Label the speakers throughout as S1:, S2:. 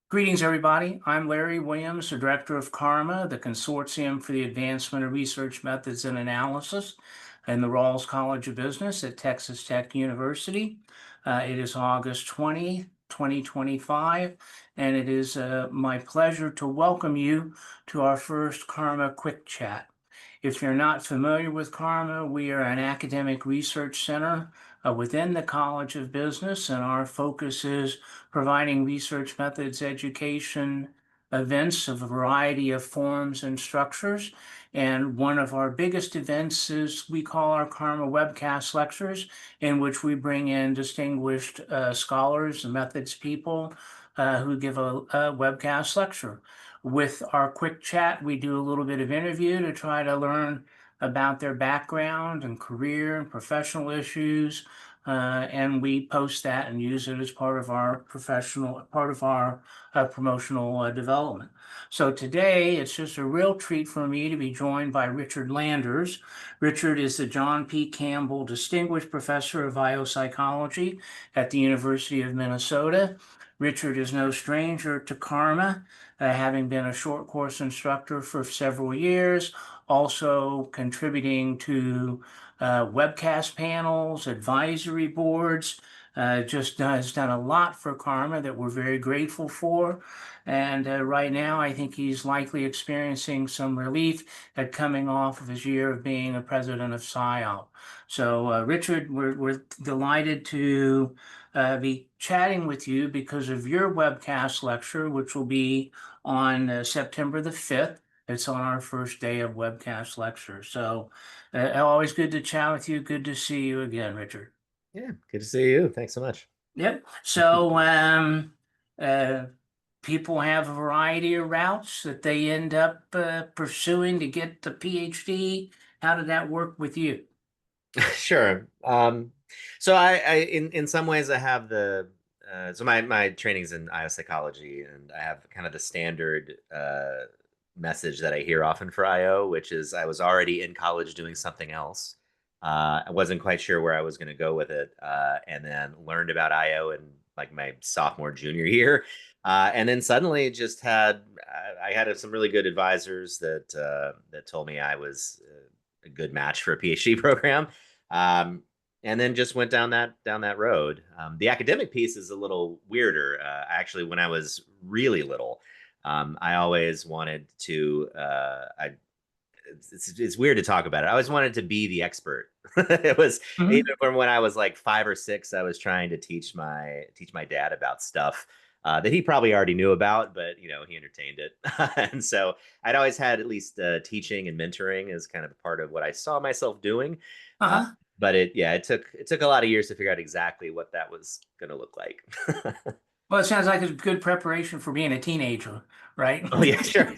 S1: Greetings, everybody. I'm Larry Williams, the Director of CARMA, the Consortium for the Advancement of Research Methods and Analysis in the Rawls College of Business at Texas Tech University. It is August 20th, 2025, and it is my pleasure to welcome you to our first CARMA Quick Chat. If you're not familiar with CARMA, we are an academic research center within the College of Business, and our focus is providing research methods education events of a variety of forms and structures. And one of our biggest events is we call our CARMA webcast lectures, in which we bring in distinguished scholars and methods people who give a webcast lecture. With our quick chat, we do a little bit of interview to try to learn about their background and career and professional issues. And we post that and use it as part of our promotional development. So today, it's just a real treat for me to be joined by Richard Landers. Richard is the John P. Campbell Distinguished Professor of Biopsychology at the University of Minnesota. Richard is no stranger to CARMA, having been a short course instructor for several years, also contributing to webcast panels, advisory boards, just has done a lot for CARMA that we're very grateful for. And right now, I think he's likely experiencing some relief at coming off of his year of being a president of PsyOp. So, Richard, we're delighted to be chatting with you because of your webcast lecture, which will be on September the 5th. It's on our first day of webcast lecture. So, always good to chat with you. Good to see you again, Richard.
S2: Yeah, good to see you. Thanks so much.
S1: Yep. So, uh, people have a variety of routes that they end up pursuing to get the PhD. How did that work with you?
S2: Sure. So in some ways I have so my training's in IO psychology, and I have kind of the standard message that I hear often for IO, which is I was already in college doing something else. I wasn't quite sure where I was going to go with it, and then learned about IO in like my sophomore junior year, and then suddenly just had I had some really good advisors that told me I was a good match for a PhD program. Um, and then just went down that road. The academic piece is a little weirder. Actually, when I was really little, I always wanted to. It's weird to talk about it. I always wanted to be the expert. It was even
S1: Mhm.
S2: from when I was like 5 or 6. I was trying to teach my dad about stuff that he probably already knew about, but he entertained it. And so I'd always had at least teaching and mentoring as kind of a part of what I saw myself doing. Uh,
S1: Uh-huh.
S2: but it took a lot of years to figure out exactly what that was going to look like.
S1: Well, it sounds like it's good preparation for being a teenager, right?
S2: Oh yeah, sure.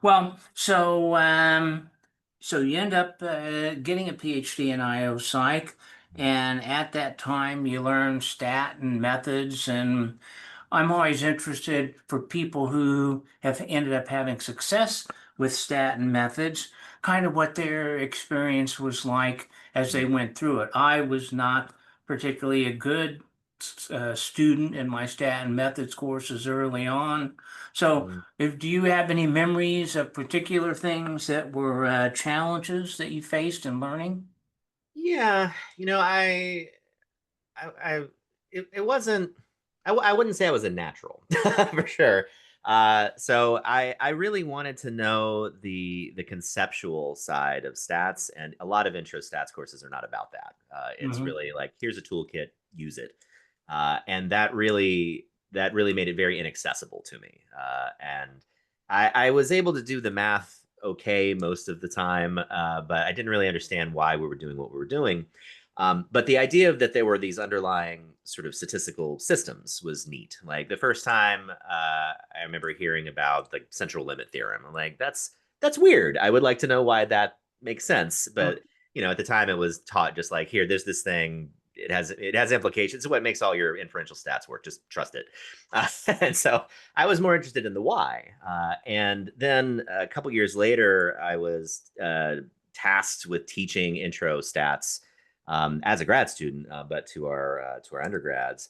S1: Well, so you end up getting a PhD in IO Psych, and at that time you learn stat and methods, and I'm always interested for people who have ended up having success with stat and methods, kind of what their experience was like as they went through it. I was not particularly a good student in my stat and methods courses early on. So,
S2: Mhm.
S1: do you have any memories of particular things that were challenges that you faced in learning?
S2: Yeah, I it wasn't. I wouldn't say I was a natural for sure. So I really wanted to know the conceptual side of stats, and a lot of intro stats courses are not about that. It's
S1: Hmm.
S2: really like, here's a toolkit, use it, and that really made it very inaccessible to me. And I was able to do the math okay most of the time, but I didn't really understand why we were doing what we were doing. But the idea of that there were these underlying sort of statistical systems was neat. Like the first time I remember hearing about the central limit theorem, I'm like, that's weird. I would like to know why that makes sense. But at the time it was taught just like, here, there's this thing. It has implications. It's what makes all your inferential stats work. Just trust it. And so I was more interested in the why. And then a couple years later, I was tasked with teaching intro stats as a grad student, but to our undergrads.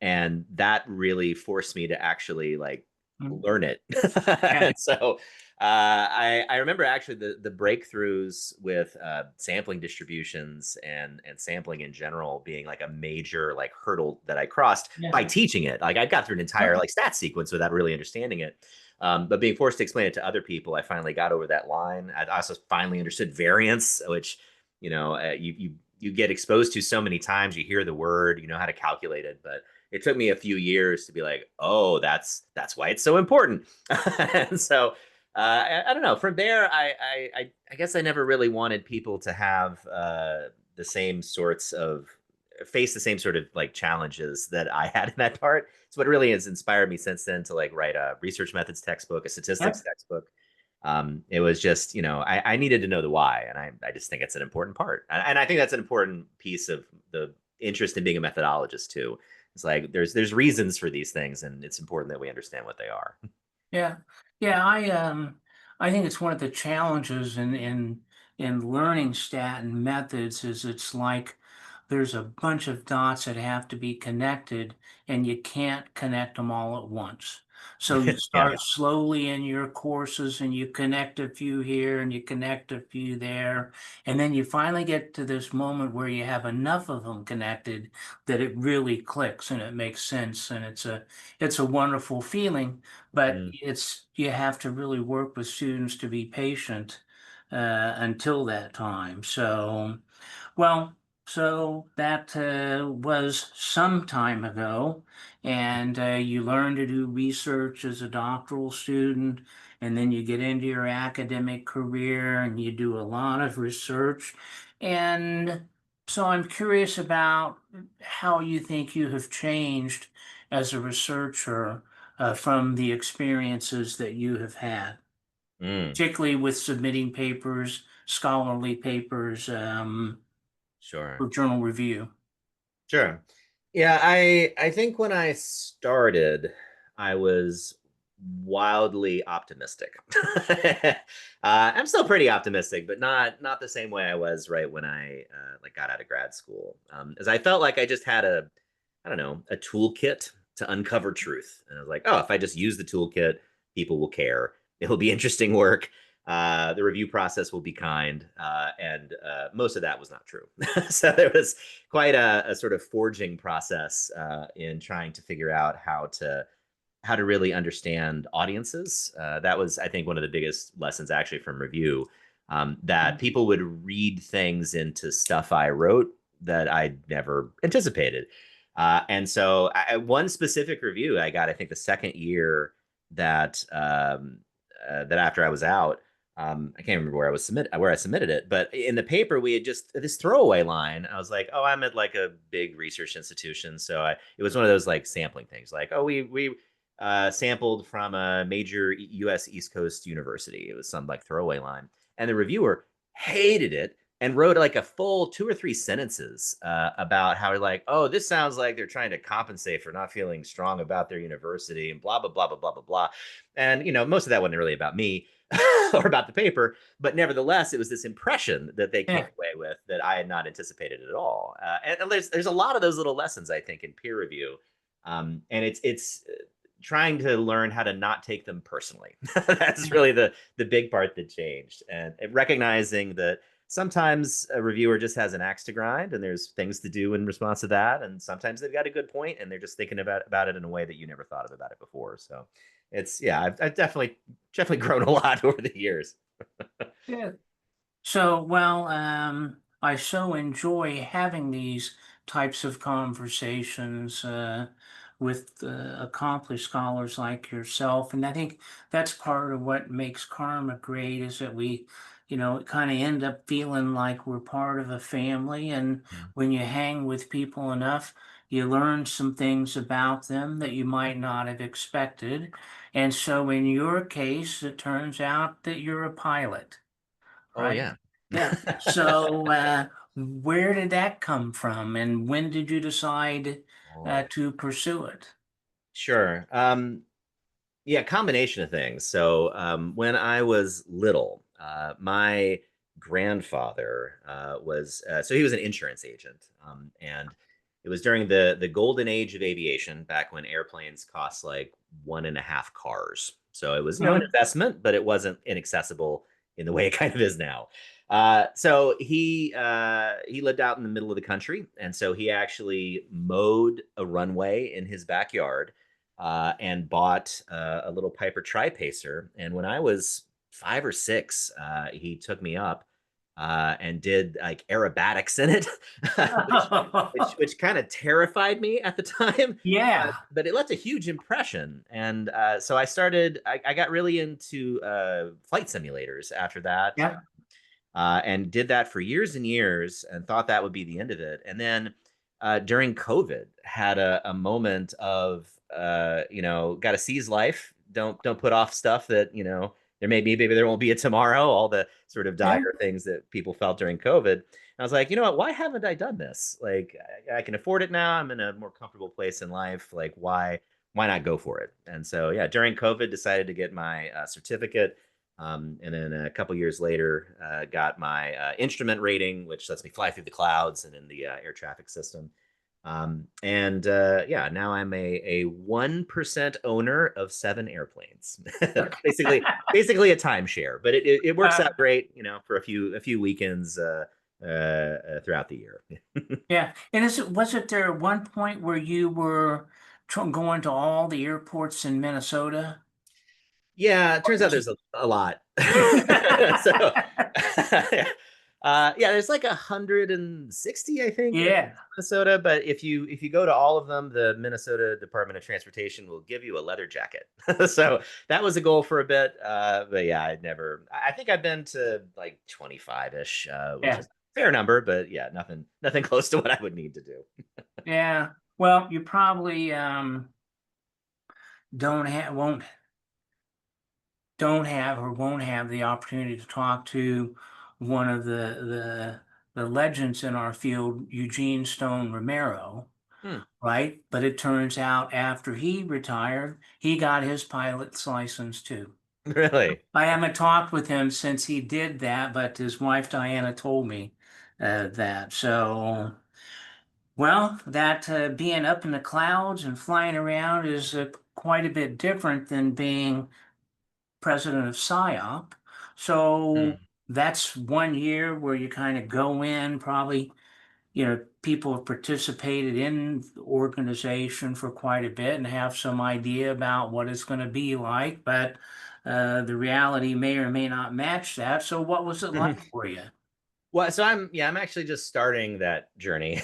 S2: And that really forced me to actually like
S1: Mm.
S2: learn it.
S1: Yeah.
S2: And so I remember actually the breakthroughs with sampling distributions and sampling in general being like a major like hurdle that I crossed by
S1: Yeah.
S2: teaching it. Like I got through an entire like stat sequence without really understanding it. But being forced to explain it to other people, I finally got over that line. I also finally understood variance, which you get exposed to so many times. You hear the word, you know how to calculate it, but it took me a few years to be like, oh, that's why it's so important. And so I don't know. From there, I guess I never really wanted people to have the same sorts of face the same sort of like challenges that I had in that part. It's what really has inspired me since then to like write a research methods textbook, a statistics
S1: Yep.
S2: textbook. It was just, I needed to know the why, and I just think it's an important part, and I think that's an important piece of the interest in being a methodologist too. It's like there's reasons for these things, and it's important that we understand what they are.
S1: Yeah. Yeah, I think it's one of the challenges in learning stat and methods is it's like there's a bunch of dots that have to be connected and you can't connect them all at once. So you
S2: Yeah.
S1: start slowly in your courses and you connect a few here and you connect a few there. And then you finally get to this moment where you have enough of them connected that it really clicks and it makes sense. And it's a wonderful feeling, but
S2: Mm,
S1: you have to really work with students to be patient until that time. Well, so that was some time ago, and you learn to do research as a doctoral student, and then you get into your academic career and you do a lot of research. And so I'm curious about how you think you have changed as a researcher from the experiences that you have had,
S2: mm,
S1: particularly with submitting papers, scholarly papers. For
S2: sure.
S1: journal review.
S2: Sure. Yeah, I think when I started, I was wildly optimistic. I'm still pretty optimistic, but not the same way I was right when I like got out of grad school. As I felt like I just had I don't know, a toolkit to uncover truth, and I was like, oh, if I just use the toolkit, people will care. It'll be interesting work. The review process will be kind, and most of that was not true. So there was quite a sort of forging process in trying to figure out how to really understand audiences. That was, I think, one of the biggest lessons actually from review. That people would read things into stuff I wrote that I'd never anticipated. And so, one specific review I got, I think, the second year that after I was out, I can't remember where I submitted it, but in the paper we had just this throwaway line. I was like, "Oh, I'm at like a big research institution," so it was one of those like sampling things, like, "Oh, we sampled from a major U.S. East Coast university." It was some like throwaway line, and the reviewer hated it and wrote like a full 2 or 3 sentences about how like, "Oh, this sounds like they're trying to compensate for not feeling strong about their university," and blah blah blah blah blah blah blah. And most of that wasn't really about me or about the paper, but nevertheless, it was this impression that they came
S1: Yeah.
S2: away with that I had not anticipated at all. And there's a lot of those little lessons I think in peer review, and it's trying to learn how to not take them personally. That's really the big part that changed, and recognizing that sometimes a reviewer just has an axe to grind and there's things to do in response to that, and sometimes they've got a good point and they're just thinking about it in a way that you never thought of about it before. So it's yeah, I've definitely grown a lot over the years.
S1: Yeah. So, well, I so enjoy having these types of conversations with accomplished scholars like yourself, and I think that's part of what makes Karma great is that we, kind of end up feeling like we're part of a family, and
S2: Mm.
S1: when you hang with people enough, you learn some things about them that you might not have expected, and so in your case, it turns out that you're a pilot.
S2: Oh
S1: Right.
S2: yeah.
S1: Yeah. So, where did that come from, and when did you decide
S2: Oh,
S1: to pursue it?
S2: sure. Yeah, combination of things. So when I was little, my grandfather was so he was an insurance agent, and It was during the golden age of aviation, back when airplanes cost like one and a half cars. So it was, an
S1: Mhm.
S2: investment, but it wasn't inaccessible in the way it kind of is now. So he lived out in the middle of the country, and so he actually mowed a runway in his backyard, and bought a little Piper Tri Pacer. And when I was 5 or 6, he took me up, and did like aerobatics in it, which kind of terrified me at the time.
S1: Yeah.
S2: But it left a huge impression, and so I started. I got really into flight simulators after that,
S1: Yeah.
S2: and did that for years and years, and thought that would be the end of it. And then during COVID, had a moment of got to seize life. Don't put off stuff that maybe there won't be a tomorrow. All the sort of
S1: Yeah.
S2: dire things that people felt during COVID. And I was like, you know what? Why haven't I done this? Like, I can afford it now. I'm in a more comfortable place in life. Like, why not go for it? And so, yeah, during COVID, decided to get my certificate. And then a couple years later, got my instrument rating, which lets me fly through the clouds and in the air traffic system. And yeah, now I'm a 1% owner of 7 airplanes. Basically a timeshare, but it works
S1: Uh,
S2: out great, for a few weekends throughout the year.
S1: yeah. And was it there at one point where you were going to all the airports in Minnesota?
S2: Yeah, it
S1: Or
S2: turns out
S1: was
S2: there's a lot. So,
S1: it-
S2: yeah, there's like 160, I think, in
S1: Yeah.
S2: Minnesota. But if you go to all of them, the Minnesota Department of Transportation will give you a leather jacket. So that was a goal for a bit. But yeah, I'd never. I think I've been to like 25-ish, which
S1: Yeah.
S2: is a fair number. But yeah, nothing close to what I would need to do.
S1: Yeah. Well, you probably don't have or won't have the opportunity to talk to one of the legends in our field, Eugene Stone Romero,
S2: Hmm,
S1: right? But it turns out after he retired, he got his pilot's license too.
S2: really?
S1: I haven't talked with him since he did that, but his wife Diana told me that. So, well, that being up in the clouds and flying around is quite a bit different than being president of PSYOP. So
S2: Hmm.
S1: that's one year where you kind of go in, probably, people have participated in the organization for quite a bit and have some idea about what it's going to be like, but the reality may or may not match that. So what was it like for you?
S2: Well, so I'm actually just starting that journey.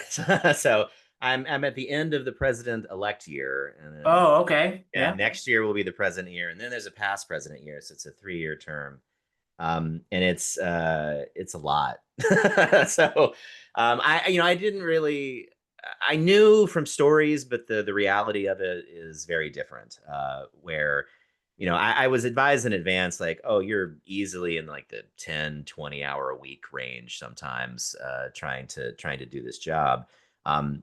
S2: So I'm at the end of the president-elect year, and then
S1: Oh, okay.
S2: yeah,
S1: Yeah.
S2: next year will be the president year, and then there's a past president year, so it's a 3-year term. And it's a lot. So I didn't really. I knew from stories, but the reality of it is very different. Where I was advised in advance, like, oh, you're easily in like the 10-20 hour a week range sometimes, trying to do this job. And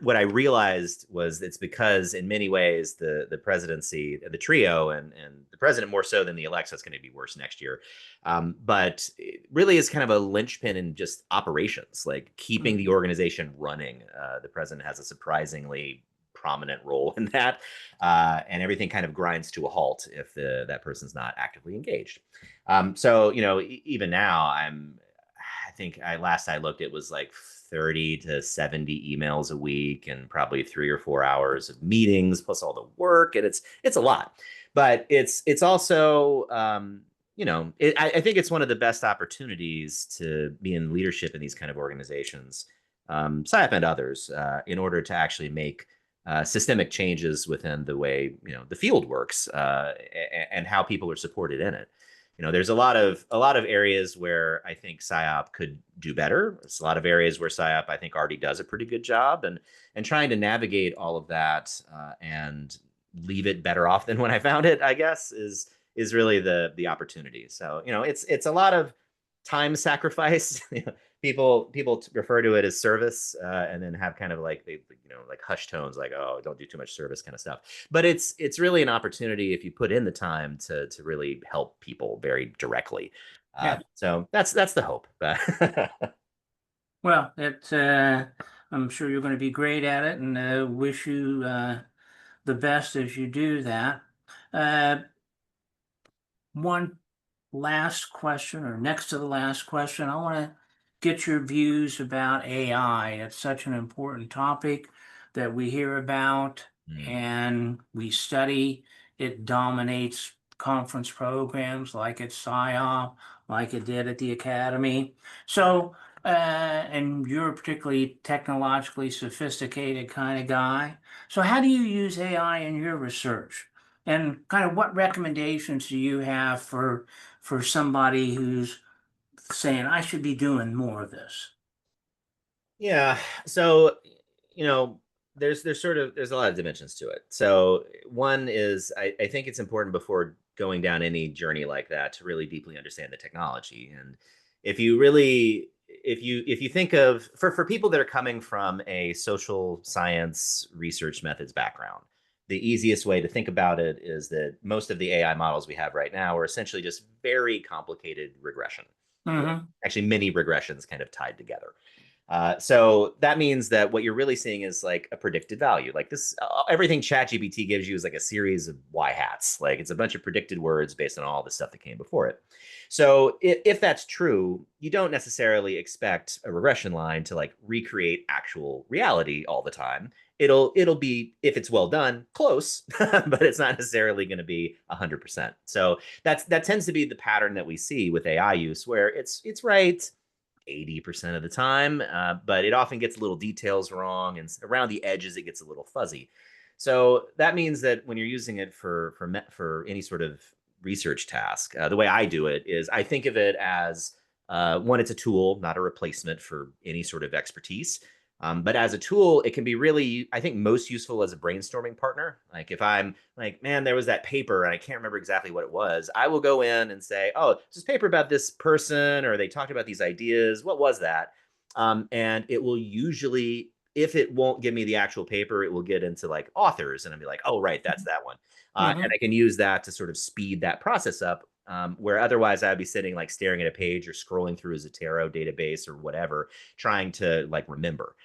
S2: what I realized was it's because in many ways the presidency, the trio, and the president more so than the elect, so it's going to be worse next year. But it really is kind of a linchpin in just operations, like keeping the organization running. The president has a surprisingly prominent role in that, and everything kind of grinds to a halt if that person's not actively engaged. So even now, I think last I looked, it was like 30 to 70 emails a week and probably 3 or 4 hours of meetings plus all the work, and it's a lot. But it's also I think it's one of the best opportunities to be in leadership in these kind of organizations, SciOp and others, in order to actually make systemic changes within the way the field works, and how people are supported in it. There's a lot of areas where I think PSYOP could do better. There's a lot of areas where PSYOP I think already does a pretty good job, and trying to navigate all of that, and leave it better off than when I found it, I guess, is really the opportunity. So it's a lot of time sacrifice. People refer to it as service, and then have kind of like they like hushed tones, like, oh, don't do too much service kind of stuff. But it's really an opportunity if you put in the time to really help people very directly.
S1: Yeah.
S2: So that's the hope.
S1: Well, it's I'm sure you're going to be great at it, and wish you the best as you do that. Uh, One last question, or next to the last question, I want to get your views about AI. It's such an important topic that we hear about
S2: Mm.
S1: and we study. It dominates conference programs like at SciOp, like it did at the Academy. So, and you're a particularly technologically sophisticated kind of guy. So, how do you use AI in your research? And kind of what recommendations do you have for somebody who's saying I should be doing more of this?
S2: Yeah. So, you know, there's a lot of dimensions to it. So one is I think it's important before going down any journey like that to really deeply understand the technology. And if you really if you think of for people that are coming from a social science research methods background, the easiest way to think about it is that most of the AI models we have right now are essentially just very complicated regression.
S1: Mm-hmm.
S2: Actually, many regressions kind of tied together. So that means that what you're really seeing is like a predicted value. Like this, everything ChatGPT gives you is like a series of y hats. Like it's a bunch of predicted words based on all the stuff that came before it. So if that's true, you don't necessarily expect a regression line to like recreate actual reality all the time. It'll be, if it's well done, close, but it's not necessarily going to be 100%. So that tends to be the pattern that we see with AI use, where it's right 80% of the time, but it often gets little details wrong, and around the edges it gets a little fuzzy. So that means that when you're using it for any sort of research task, the way I do it is I think of it as one, it's a tool, not a replacement for any sort of expertise. But as a tool, it can be really, I think, most useful as a brainstorming partner. Like if I'm like, man, there was that paper and I can't remember exactly what it was, I will go in and say, oh, this paper about this person, or they talked about these ideas. What was that? And it will usually, if it won't give me the actual paper, it will get into like authors, and I'll be like, oh, right, that's that one. And
S1: Mm-hmm.
S2: I can use that to sort of speed that process up. Where otherwise I'd be sitting like staring at a page or scrolling through a Zotero database or whatever, trying to like remember.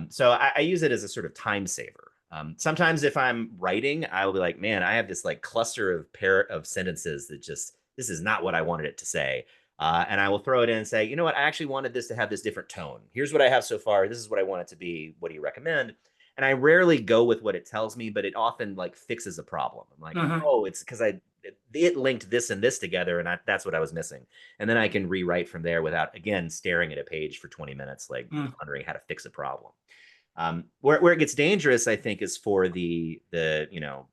S2: So I use it as a sort of time saver. Sometimes if I'm writing, I will be like, man, I have this like cluster of pair of sentences that just, this is not what I wanted it to say. And I will throw it in and say, you know what, I actually wanted this to have this different tone. Here's what I have so far. This is what I want it to be. What do you recommend? And I rarely go with what it tells me, but it often like fixes a problem. I'm like,
S1: Mm-hmm.
S2: oh, it's because it linked this and this together, and that's what I was missing. And then I can rewrite from there without again staring at a page for 20 minutes, like wondering how to fix a problem. Where it gets dangerous, I think, is for the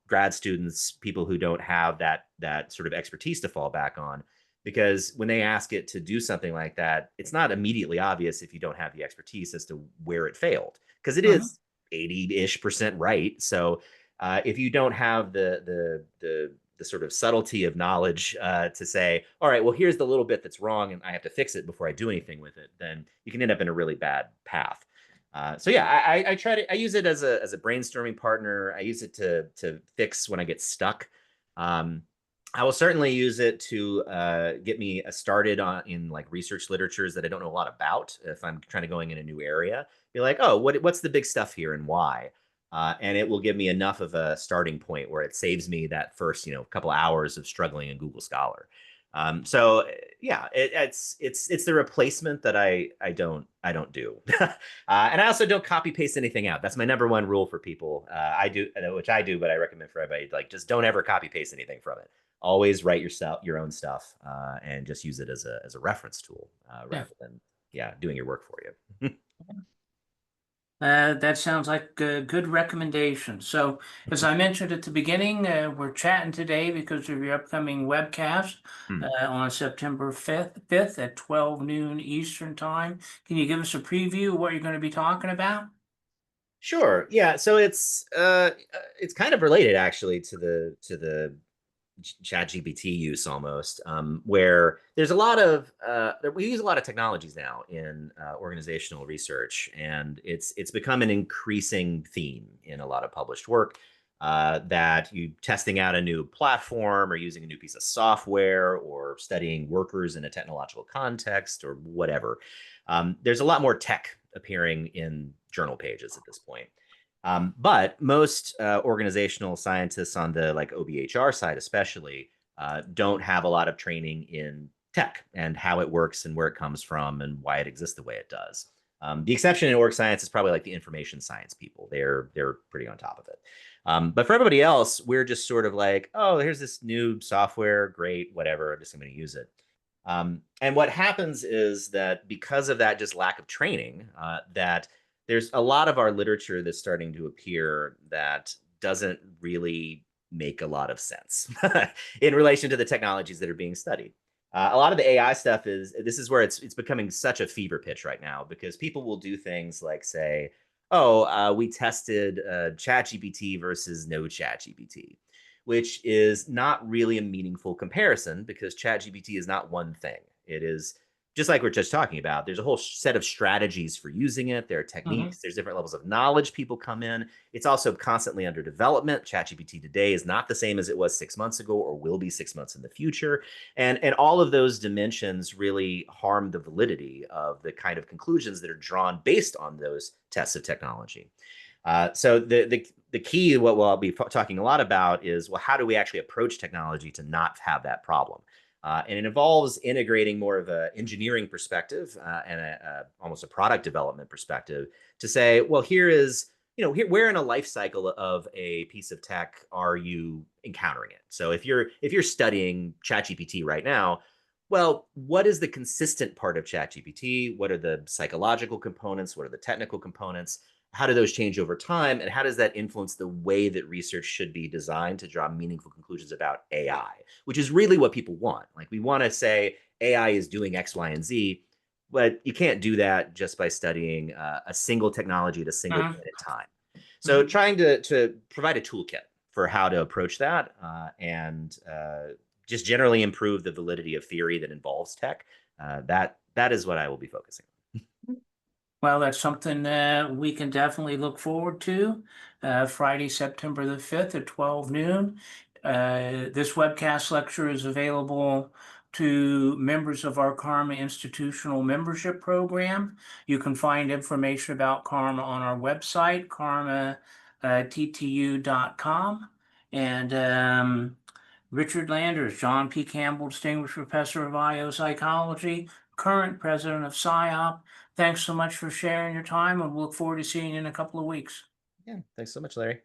S2: grad students, people who don't have that sort of expertise to fall back on, because when they ask it to do something like that, it's not immediately obvious if you don't have the expertise as to where it failed, because it
S1: Mm-hmm.
S2: is 80-ish% right. So if you don't have the sort of subtlety of knowledge to say, all right, well, here's the little bit that's wrong, and I have to fix it before I do anything with it, then you can end up in a really bad path. So yeah, I try to I use it as a brainstorming partner. I use it to fix when I get stuck. Um, I will certainly use it to get me started on in like research literatures that I don't know a lot about. If I'm trying to going in a new area, be like, oh, what's the big stuff here and why? And it will give me enough of a starting point where it saves me that first couple hours of struggling in Google Scholar. So yeah, it's the replacement that I don't do. And I also don't copy paste anything out. That's my number one rule for people. I do, which I do, but I recommend for everybody. Like, just don't ever copy paste anything from it. Always write your own stuff, and just use it as a reference tool
S1: Yeah.
S2: rather than doing your work for you.
S1: That sounds like a good recommendation. So, as I mentioned at the beginning, we're chatting today because of your upcoming webcast
S2: Hmm.
S1: on September 5th at 12 noon Eastern Time. Can you give us a preview of what you're going to be talking about?
S2: Sure. Yeah. So it's kind of related actually to the chat GPT use almost, where there's a lot of we use a lot of technologies now in organizational research, and it's become an increasing theme in a lot of published work, that you testing out a new platform or using a new piece of software or studying workers in a technological context or whatever. There's a lot more tech appearing in journal pages at this point. But most organizational scientists on the like OBHR side, especially, don't have a lot of training in tech and how it works and where it comes from and why it exists the way it does. The exception in org science is probably like the information science people. They're pretty on top of it. But for everybody else, we're just sort of like, oh, here's this new software, great, whatever. I'm just going to use it. And what happens is that because of that just lack of training, that there's a lot of our literature that's starting to appear that doesn't really make a lot of sense in relation to the technologies that are being studied. A lot of the AI stuff this is where it's becoming such a fever pitch right now because people will do things like say, oh, we tested ChatGPT versus no ChatGPT, which is not really a meaningful comparison because ChatGPT is not one thing. It is just like we're just talking about. There's a whole set of strategies for using it. There are
S1: Mhm.
S2: techniques. There's different levels of knowledge people come in. It's also constantly under development. ChatGPT today is not the same as it was 6 months ago or will be 6 months in the future. And all of those dimensions really harm the validity of the kind of conclusions that are drawn based on those tests of technology. So the key, what I'll be talking a lot about is, well, how do we actually approach technology to not have that problem? And it involves integrating more of an engineering perspective and almost a product development perspective to say, well, where in a life cycle of a piece of tech are you encountering it? So if you're studying ChatGPT right now, well, what is the consistent part of ChatGPT? What are the psychological components? What are the technical components? How do those change over time? And how does that influence the way that research should be designed to draw meaningful conclusions about AI, which is really what people want. Like we want to say AI is doing X, Y, and Z, but you can't do that just by studying a single technology at a single
S1: Mhm.
S2: point in time. So
S1: Mhm.
S2: trying to provide a toolkit for how to approach that and just generally improve the validity of theory that involves tech. That is what I will be focusing on.
S1: Well, that's something we can definitely look forward to. Friday, September the 5th at 12 noon. This webcast lecture is available to members of our Karma institutional membership program. You can find information about Karma on our website, karmattu.com. And Richard Landers, John P. Campbell, Distinguished Professor of IO Psychology, current president of PsyOp. Thanks so much for sharing your time, and we'll look forward to seeing you in a couple of weeks.
S2: Yeah, thanks so much, Larry.